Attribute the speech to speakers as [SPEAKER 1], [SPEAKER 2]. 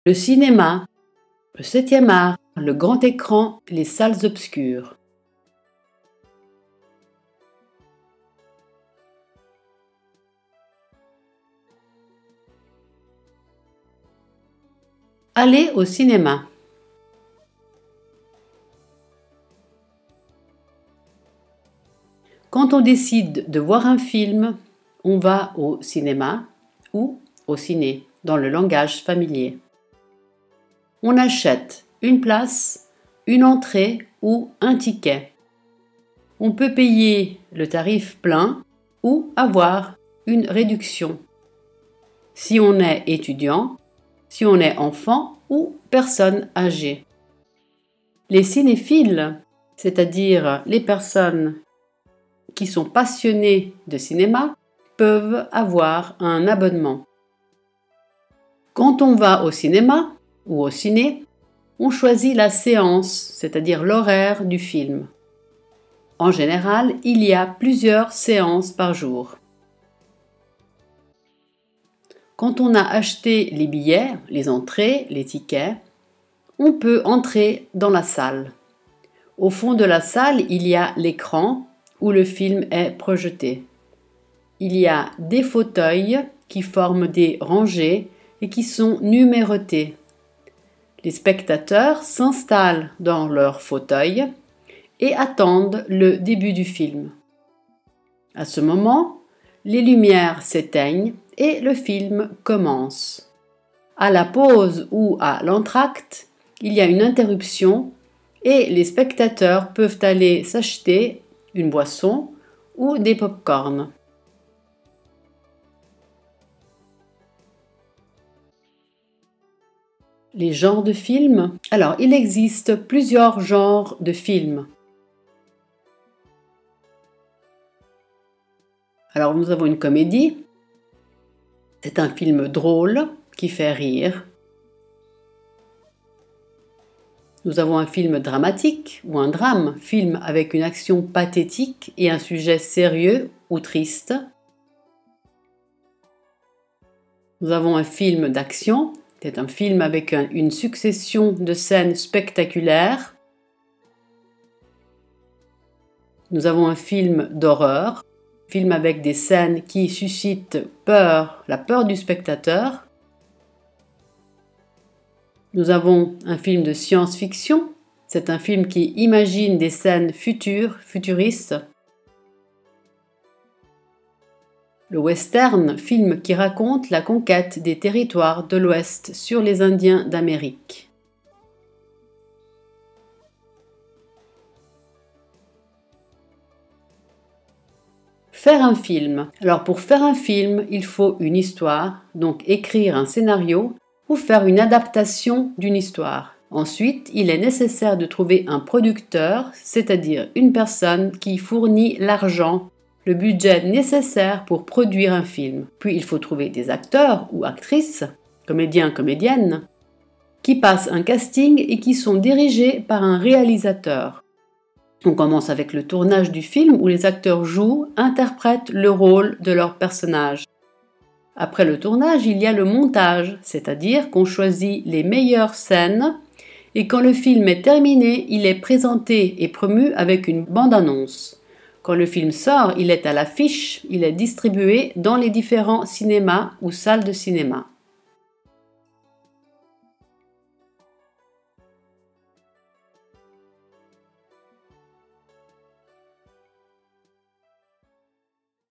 [SPEAKER 1] le cinéma, le 7e art, le grand écran, les salles obscures. Aller au cinéma. Quand on décide de voir un film, on va au cinéma ou au ciné, dans le langage familier. On achète une place, une entrée ou un ticket. On peut payer le tarif plein ou avoir une réduction. Si on est étudiant, si on est enfant ou personne âgée. Les cinéphiles, c'est-à-dire les personnes qui sont passionnées de cinéma, peuvent avoir un abonnement. Quand on va au cinéma ou au ciné, on choisit la séance, c'est-à-dire l'horaire du film. En général, il y a plusieurs séances par jour. Quand on a acheté les billets, les entrées, les tickets, on peut entrer dans la salle. Au fond de la salle, il y a l'écran où le film est projeté. Il y a des fauteuils qui forment des rangées et qui sont numérotés. Les spectateurs s'installent dans leur fauteuil et attendent le début du film. À ce moment, les lumières s'éteignent et le film commence. À la pause ou à l'entracte, il y a une interruption et les spectateurs peuvent aller s'acheter une boisson ou des pop-corns. Les genres de films. Alors, il existe plusieurs genres de films. Alors, nous avons une comédie. C'est un film drôle qui fait rire. Nous avons un film dramatique ou un drame, film avec une action pathétique et un sujet sérieux ou triste. Nous avons un film d'action. C'est un film avec une succession de scènes spectaculaires. Nous avons un film d'horreur, un film avec des scènes qui suscitent peur, la peur du spectateur. Nous avons un film de science-fiction. C'est un film qui imagine des scènes futuristes. Le western, film qui raconte la conquête des territoires de l'Ouest sur les Indiens d'Amérique. Faire un film. Alors pour faire un film, il faut une histoire, donc écrire un scénario ou faire une adaptation d'une histoire. Ensuite, il est nécessaire de trouver un producteur, c'est-à-dire une personne qui fournit l'argent, le budget nécessaire pour produire un film. Puis il faut trouver des acteurs ou actrices, comédiens, comédiennes, qui passent un casting et qui sont dirigés par un réalisateur. On commence avec le tournage du film où les acteurs jouent, interprètent le rôle de leur personnage. Après le tournage, il y a le montage, c'est-à-dire qu'on choisit les meilleures scènes et quand le film est terminé, il est présenté et promu avec une bande-annonce. Quand le film sort, il est à l'affiche, il est distribué dans les différents cinémas ou salles de cinéma.